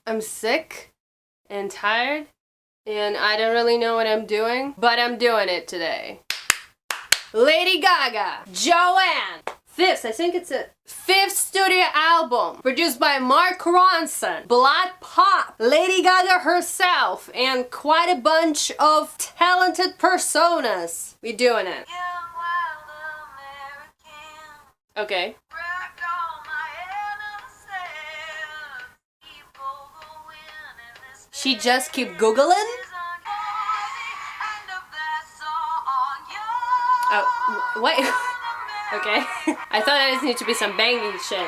I'm sick and tired, and I don't really know what I'm doing, but I'm doing it today. Lady Gaga, Joanne. I think it's a 5th studio album, produced by Mark Ronson, Ballad Pop, Lady Gaga herself, and quite a bunch of talented personas. We're doing it. Okay. She just keep Googling? Oh, wait. Okay. I thought it just needed to be some banging shit.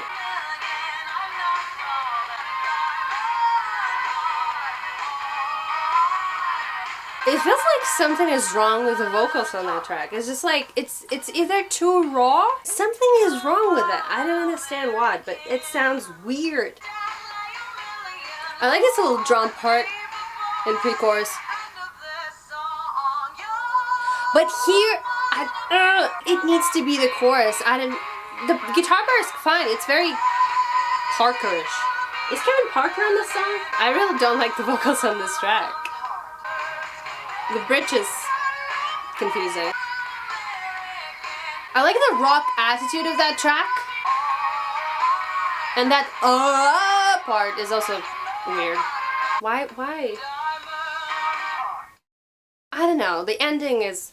It feels like something is wrong with the vocals on that track. It's just like, it's either too raw, something is wrong with it. I don't understand what, but it sounds weird. I like this little drum part in pre-chorus. But here, it needs to be the chorus. The guitar part is fine. It's very Parkerish. Is Kevin Parker on this song? I really don't like the vocals on this track. The bridge is confusing. I like the rock attitude of that track. And that part is also weird. Why? I don't know. The ending is...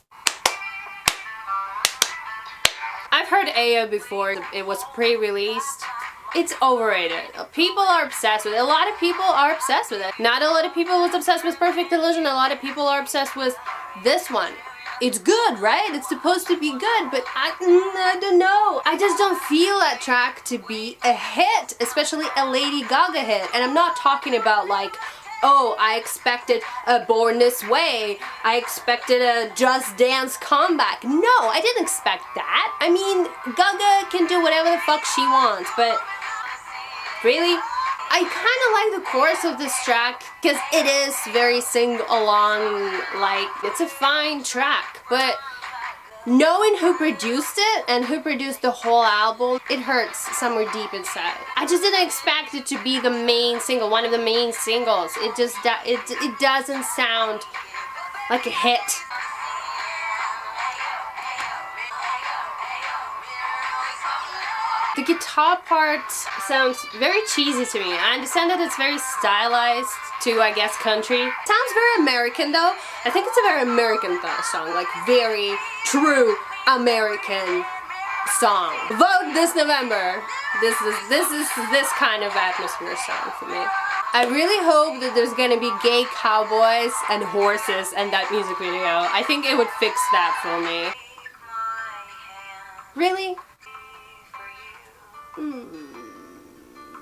I've heard Aya before. It was pre-released. It's overrated. People are obsessed with it. A lot of people are obsessed with it. Not a lot of people was obsessed with Perfect Illusion. A lot of people are obsessed with this one. It's good, right? It's supposed to be good, but I don't know. I just don't feel that track to be a hit, especially a Lady Gaga hit. And I'm not talking about like, oh, I expected a Born This Way. I expected a Just Dance comeback. No, I didn't expect that. I mean, Gaga can do whatever the fuck she wants, but really? I kind of like the chorus of this track because it is very sing-along, like, it's a fine track, but knowing who produced it and who produced the whole album, it hurts somewhere deep inside. I just didn't expect it to be the main single, one of the main singles. It just, it doesn't sound like a hit. The guitar part sounds very cheesy to me. I understand that it's very stylized to, I guess, country. Sounds very American though. I think it's a very American song, like very true American song. Vote this November. This is this kind of atmosphere song for me. I really hope that there's gonna be gay cowboys and horses in that music video. I think it would fix that for me. Really?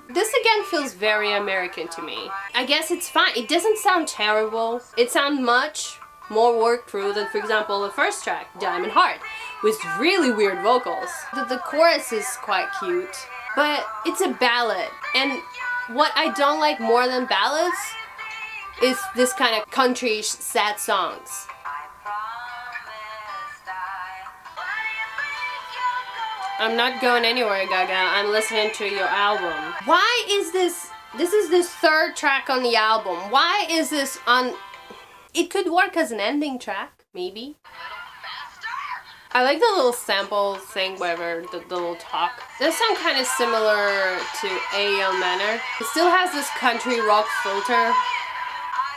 This again feels very American to me. I guess it's fine. It doesn't sound terrible. It sounds much more worked through than, for example, the first track, Diamond Heart, with really weird vocals. The chorus is quite cute, but it's a ballad. And what I don't like more than ballads is this kind of country sad songs. I'm not going anywhere, Gaga. I'm listening to your album. Why is this... This is this 3rd track on the album. Why is this on... It could work as an ending track, maybe. I like the little sample thing, whatever, the little talk. This sounds kind of similar to A.O. Manor. It still has this country rock filter,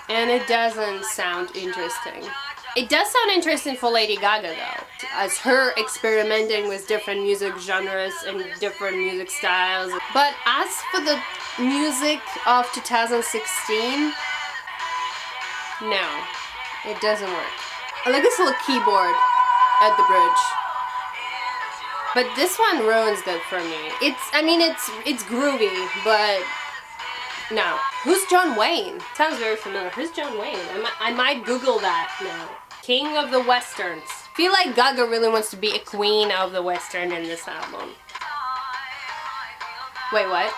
and it doesn't sound interesting. It does sound interesting for Lady Gaga though, as her experimenting with different music genres and different music styles. But as for the music of 2016, no, it doesn't work. I like this little keyboard at the bridge, but this one ruins that for me. It's groovy, but no. Who's John Wayne? Sounds very familiar. Who's John Wayne? I might Google that now. King of the Westerns. I feel like Gaga really wants to be a queen of the Western in this album. Wait, what?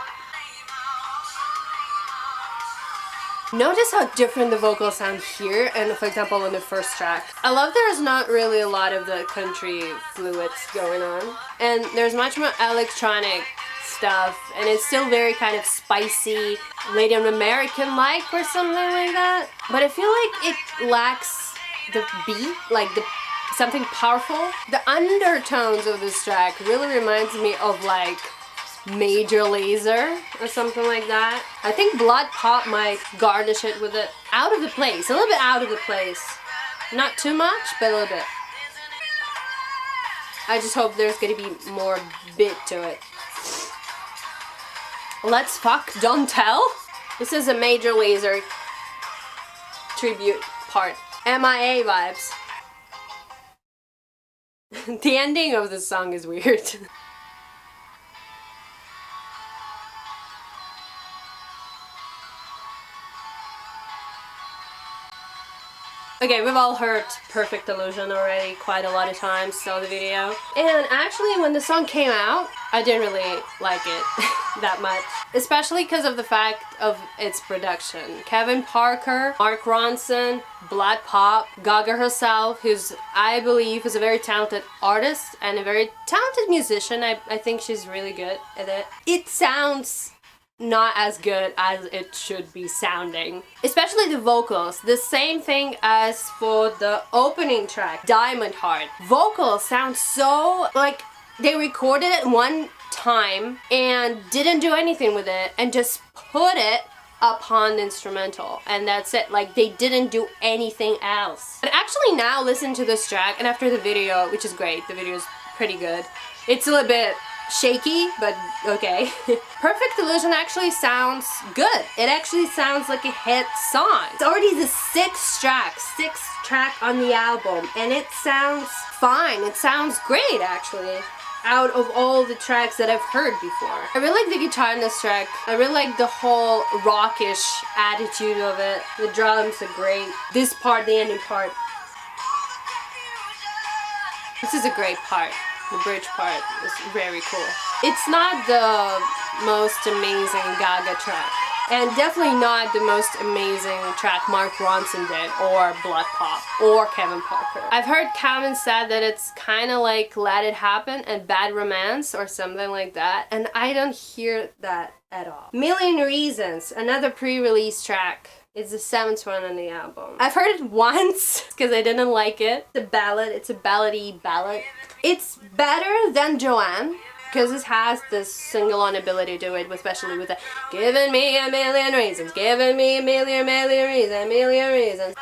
Notice how different the vocals sound here and, for example, on the first track. I love there's not really a lot of the country fluids going on. And there's much more electronic stuff, and it's still very kind of spicy, Native American-like or something like that. But I feel like it lacks the beat, like something powerful. The undertones of this track really reminds me of like Major Lazer or something like that. I think Blood Pop might garnish it with it. Out of the place, a little bit out of the place. Not too much, but a little bit. I just hope there's gonna be more bit to it. Let's fuck, don't tell. This is a Major Lazer tribute part. MIA vibes. The ending of the song is weird. Okay, we've all heard Perfect Illusion already quite a lot of times, saw the video. And actually when the song came out, I didn't really like it that much. Especially because of the fact of its production. Kevin Parker, Mark Ronson, Blood Pop, Gaga herself, who's, I believe, is a very talented artist and a very talented musician. I think she's really good at it. It sounds not as good as it should be sounding. Especially the vocals. The same thing as for the opening track, Diamond Heart. Vocals sound so like they recorded it one time and didn't do anything with it and just put it upon the instrumental, and that's it. Like they didn't do anything else. But actually now listen to this track, and after the video, which is great, the video is pretty good. It's a little bit shaky, but okay. Perfect Illusion actually sounds good. It actually sounds like a hit song. It's already the sixth track on the album, and it sounds fine. It sounds great, actually, out of all the tracks that I've heard before. I really like the guitar in this track. I really like the whole rockish attitude of it. The drums are great. This part, the ending part. This is a great part. The bridge part is very cool. It's not the most amazing Gaga track, and definitely not the most amazing track Mark Ronson did, or Blood Pop, or Kevin Parker. I've heard Kevin said that it's kind of like Let It Happen and Bad Romance or something like that, and I don't hear that at all. Million Reasons, another pre-release track. It's the 7th one on the album. I've heard it once because I didn't like it. The ballad, it's a ballady ballad. It's better than Joanne because it has this sing-along ability to it, especially with the giving me a million reasons, giving me a million reasons.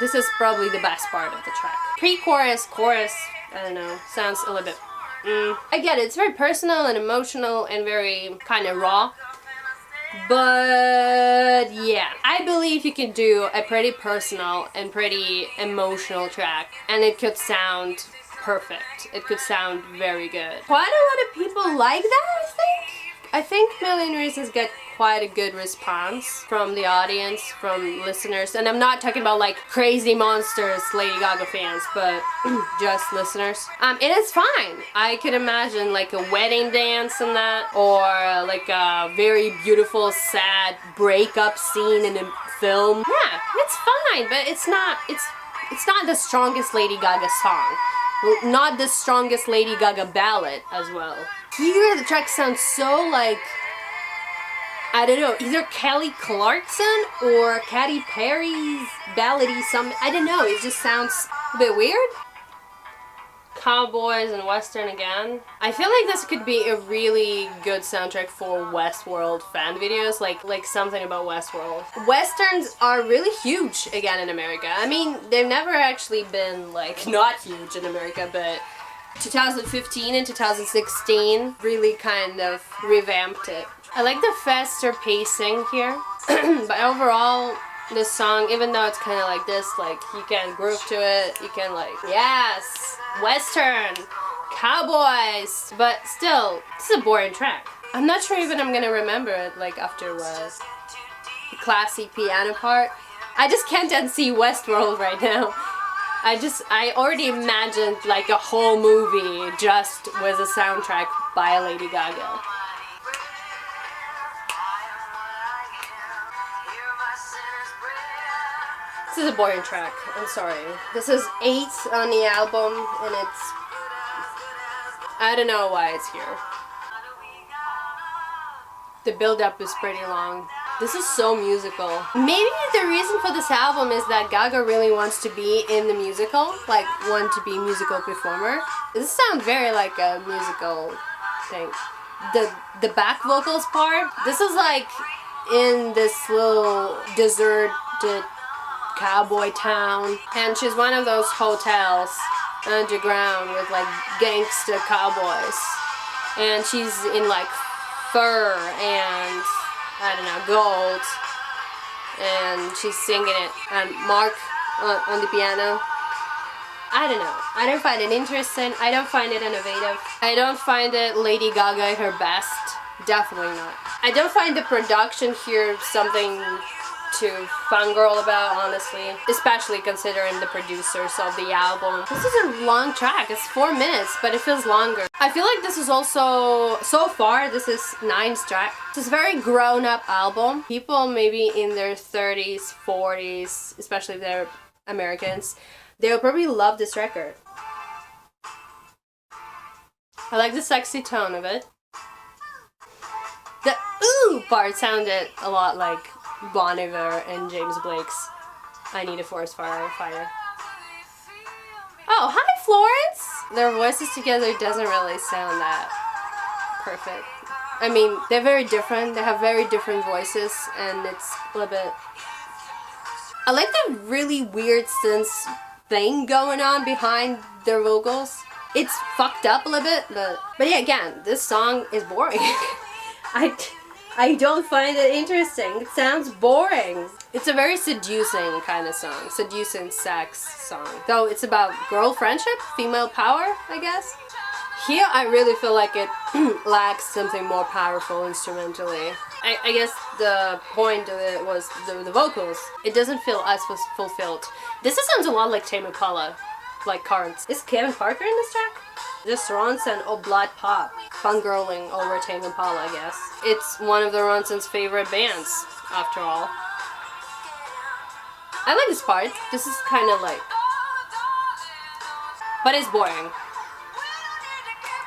This is probably the best part of the track. Pre-chorus, chorus, I don't know, sounds a little bit I get it, it's very personal and emotional and very kind of raw. But yeah, I believe you can do a pretty personal and pretty emotional track and it could sound perfect. It could sound very good. Quite a lot of people like that, I think. I think Million Reasons get quite a good response from the audience, from listeners, and I'm not talking about like crazy monsters Lady Gaga fans, but just listeners. It is fine. I could imagine like a wedding dance in that, or like a very beautiful sad breakup scene in a film. Yeah, it's fine, but it's not the strongest Lady Gaga song. Not the strongest Lady Gaga ballad as well. Here the track sounds so like, I don't know, either Kelly Clarkson or Katy Perry's ballady something. I don't know, it just sounds a bit weird. Cowboys and Western again. I feel like this could be a really good soundtrack for Westworld fan videos, like something about Westworld. Westerns are really huge again in America. I mean, they've never actually been like not huge in America, but 2015 and 2016 really kind of revamped it. I like the faster pacing here, but overall, this song, even though it's kind of like this, like you can groove to it, you can like, yes, Western, cowboys, but still, this is a boring track. I'm not sure even I'm gonna remember it like afterwards. The classy piano part. I just can't unsee Westworld right now. I already imagined like a whole movie just with a soundtrack by Lady Gaga. This is a boring track, I'm sorry. This is 8th on the album, and I don't know why it's here. The build-up is pretty long. This is so musical. Maybe the reason for this album is that Gaga really wants to be in the musical, like want to be a musical performer. This sounds very like a musical thing. The back vocals part, this is like in this little deserted cowboy town, and she's one of those hotels underground with like gangster cowboys, and she's in like fur and I don't know, gold, and she's singing it, and Mark on the piano. I don't know. I don't find it interesting. I don't find it innovative. I don't find it Lady Gaga at her best. Definitely not. I don't find the production here something to fangirl about, honestly, especially considering the producers of the album. This is a long track. It's 4 minutes, but it feels longer. I feel like this is also, so far, this is 9th track. It's a very grown-up album. People maybe in their 30s, 40s, especially if they're Americans, they'll probably love this record. I like the sexy tone of it. The ooh part sounded a lot like Bon Iver and James Blake's I Need a Forest Fire. Oh, hi Florence! Their voices together doesn't really sound that perfect. I mean, they're very different. They have very different voices, and it's a little bit... I like the really weird synth thing going on behind their vocals. It's fucked up a little bit, but yeah, again, this song is boring. I don't find it interesting. It sounds boring. It's a very seducing kind of song. Seducing sex song. Though it's about girl friendship, female power, I guess. Here I really feel like it lacks something more powerful instrumentally. I guess the point of it was the vocals. It doesn't feel as fulfilled. This sounds a lot like Tame Impala, like Cards. Is Kevin Parker in this track? Just Ronson or Blood Pop, fangirling over Tame Impala, I guess. It's one of the Ronson's favorite bands, after all. I like this part. This is kind of like... But it's boring.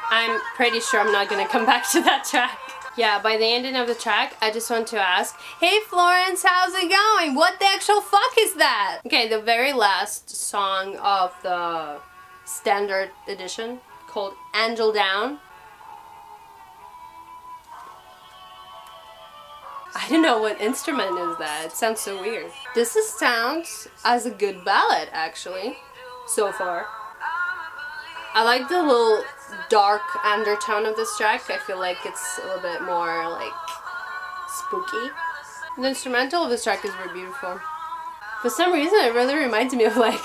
I'm pretty sure I'm not gonna come back to that track. Yeah, by the ending of the track, I just want to ask, hey Florence, how's it going? What the actual fuck is that? Okay, the very last song of the standard edition, called Angel Down. I don't know what instrument is that. It sounds so weird. This sounds as a good ballad, actually, so far. I like the little dark undertone of this track. I feel like it's a little bit more like spooky. The instrumental of this track is very beautiful. For some reason it really reminds me of like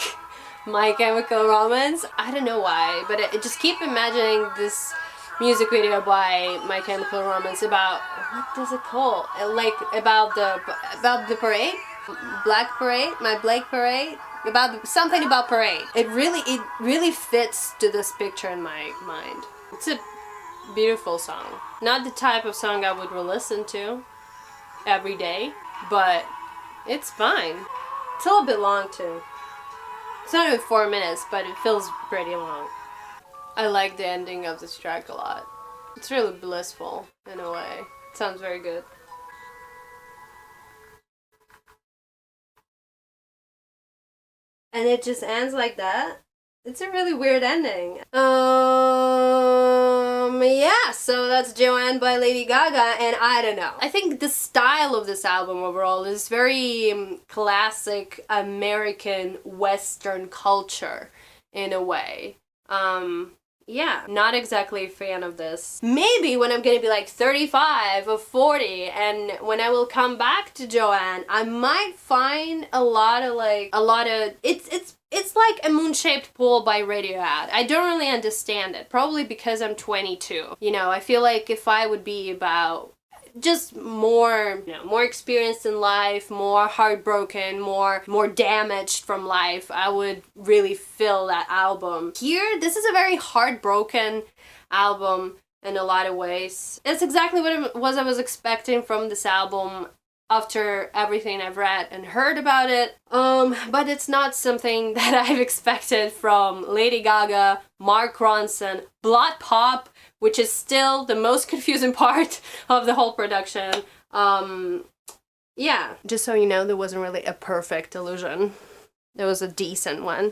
My Chemical Romance. I don't know why, but I just keep imagining this music video by My Chemical Romance about, what does it call? Like about the parade? Black Parade? My Blake Parade? About something about parade. It really fits to this picture in my mind. It's a beautiful song. Not the type of song I would listen to every day, but it's fine. It's a little bit long too. It's not even 4 minutes, but it feels pretty long. I like the ending of this track a lot. It's really blissful in a way. It sounds very good. And it just ends like that. It's a really weird ending. Yeah, so that's Joanne by Lady Gaga, and I don't know. I think the style of this album overall is very classic American Western culture in a way. Yeah, not exactly a fan of this. Maybe when I'm gonna be like 35 or 40 and when I will come back to Joanne, I might find it's like a moon-shaped pool by Radiohead. I don't really understand it, probably because I'm 22. You know, I feel like if I would be about just more, you know, more experienced in life, more heartbroken, more damaged from life, I would really feel that album. Here, this is a very heartbroken album in a lot of ways. It's exactly what I was expecting from this album after everything I've read and heard about it. But it's not something that I've expected from Lady Gaga, Mark Ronson, Blood Pop, which is still the most confusing part of the whole production. Yeah, just so you know, there wasn't really a perfect illusion. There was a decent one.